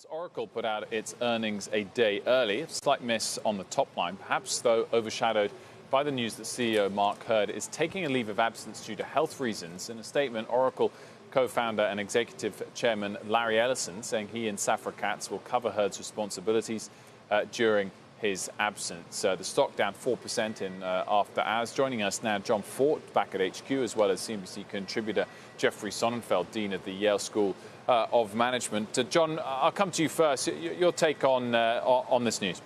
Oracle put out its earnings a day early. A slight miss on the top line, perhaps, though, overshadowed by the news that CEO Mark Hurd is taking a leave of absence due to health reasons. In a statement, Oracle co-founder and executive chairman Larry Ellison saying he and Safra Catz will cover Hurd's responsibilities during his absence. The stock down 4% in after hours. Joining us now, John Fortt, back at HQ, as well as CNBC contributor Jeffrey Sonnenfeld, Dean of the Yale School of Management. John, I'll come to you first. Your take on this news.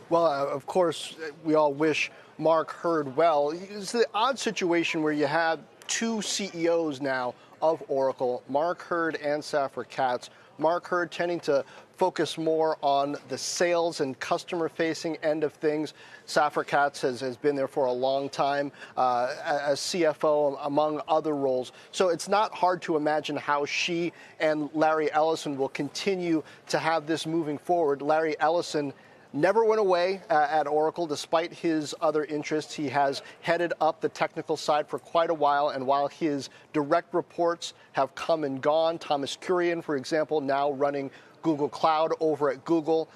Well, of course, we all wish Mark Hurd well. It's the odd situation where you have two CEOs now of Oracle, Mark Hurd and Safra Catz. Mark Hurd tending to focus more on the sales and customer-facing end of things. Safra Catz has been there for a long time as CFO, among other roles. So it's not hard to imagine how she and Larry Ellison will continue to have this moving forward. Larry Ellison never went away at Oracle, despite his other interests. He has headed up the technical side for quite a while, and while his direct reports have come and gone, Thomas Kurian, for example, now running Google Cloud over at Google,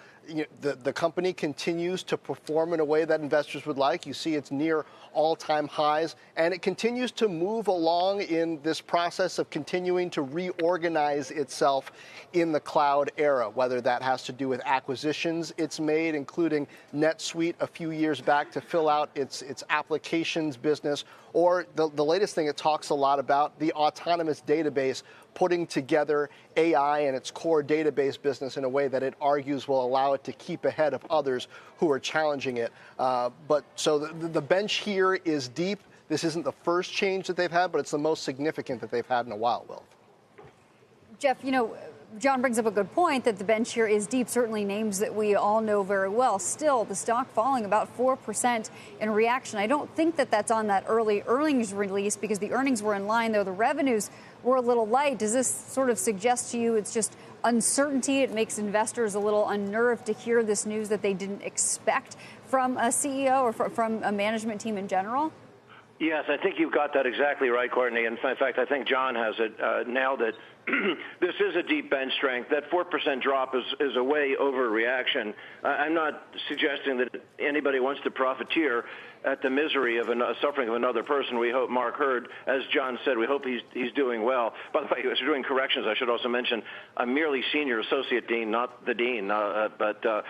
the company continues to perform in a way that investors would like. You see it's near all-time highs, and it continues to move along in this process of continuing to reorganize itself in the cloud era, whether that has to do with acquisitions it's made, including NetSuite a few years back to fill out its applications business, or the latest thing it talks a lot about, the autonomous database, putting together AI and its core database business in a way that it argues will allow it to keep ahead of others who are challenging it. So the bench here is deep. This isn't the first change that they've had, but it's the most significant that they've had in a while, Will. Jeff, John brings up a good point that the bench here is deep, certainly names that we all know very well. Still, the stock falling about 4% in reaction. I don't think that that's on that early earnings release because the earnings were in line, though the revenues were a little light. Does this sort of suggest to you it's just uncertainty? It makes investors a little unnerved to hear this news that they didn't expect from a CEO or from a management team in general? Yes, I think you've got that exactly right, Courtney. In fact, I think John has it nailed it. This is a deep bench strength. That 4% drop is a way overreaction. I'm not suggesting that anybody wants to profiteer at the misery of suffering of another person. We hope Mark Hurd, as John said, we hope he's doing well. By the way, as we're doing corrections, I should also mention I'm merely senior associate dean, not the dean. But I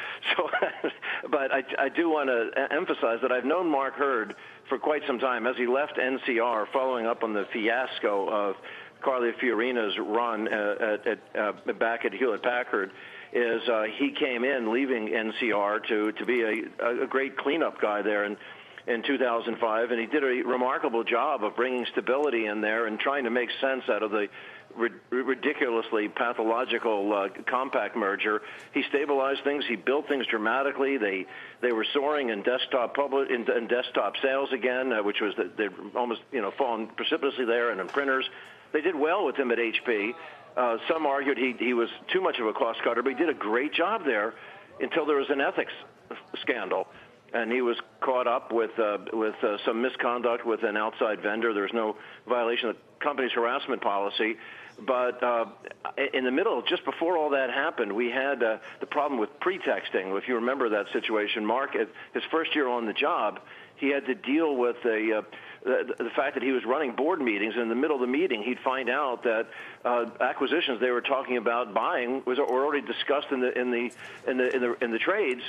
do want to emphasize that I've known Mark Hurd for quite some time. As he left NCR, following up on the fiasco of Carly Fiorina's run back at Hewlett-Packard, he came in leaving NCR to be a great cleanup guy there in 2005, and he did a remarkable job of bringing stability in there and trying to make sense out of the ridiculously pathological Compaq merger. He stabilized things. He built things dramatically. They were soaring in desktop in desktop sales again, which was they'd almost fallen precipitously there, and in printers. They did well with him at HP. Some argued he was too much of a cost cutter, but he did a great job there until there was an ethics scandal. And he was caught up with some misconduct with an outside vendor. There's no violation of the company's harassment policy. But in the middle, just before all that happened, we had the problem with pretexting. If you remember that situation, Mark, his first year on the job, he had to deal with the fact that he was running board meetings, and in the middle of the meeting, he'd find out that acquisitions they were talking about buying were already discussed in the trades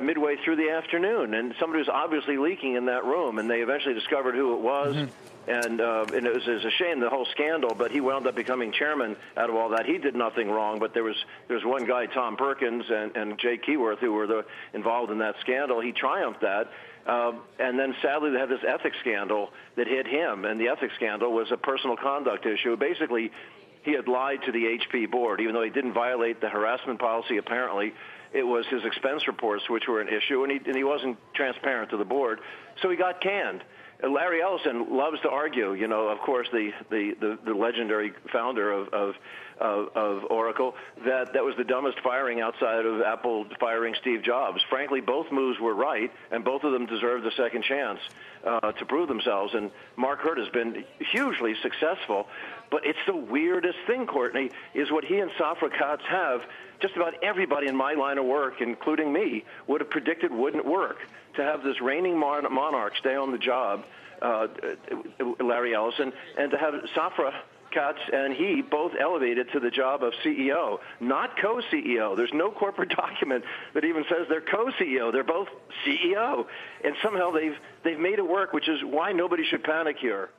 midway through the afternoon, and somebody was obviously leaking in that room, and they eventually discovered who it was. Mm-hmm. And it was a shame, the whole scandal, but he wound up becoming chairman out of all that. He did nothing wrong, but there was one guy, Tom Perkins, and Jay Keyworth, who were involved in that scandal. He triumphed that. And then, sadly, they had this ethics scandal that hit him, and the ethics scandal was a personal conduct issue. Basically, he had lied to the HP board, even though he didn't violate the harassment policy, apparently. It was his expense reports which were an issue, and he wasn't transparent to the board, so he got canned. Larry Ellison loves to argue, of course, the legendary founder of of Oracle, that was the dumbest firing outside of Apple firing Steve Jobs. Frankly, both moves were right, and both of them deserved a second chance to prove themselves. And Mark Hurd has been hugely successful. But it's the weirdest thing, Courtney, is what he and Safra Katz have. Just about everybody in my line of work, including me, would have predicted wouldn't work. To have this reigning monarch stay on the job, Larry Ellison, and to have Safra Katz and he both elevated to the job of CEO, not co-CEO. There's no corporate document that even says they're co-CEO. They're both CEO. And somehow they've made it work, which is why nobody should panic here.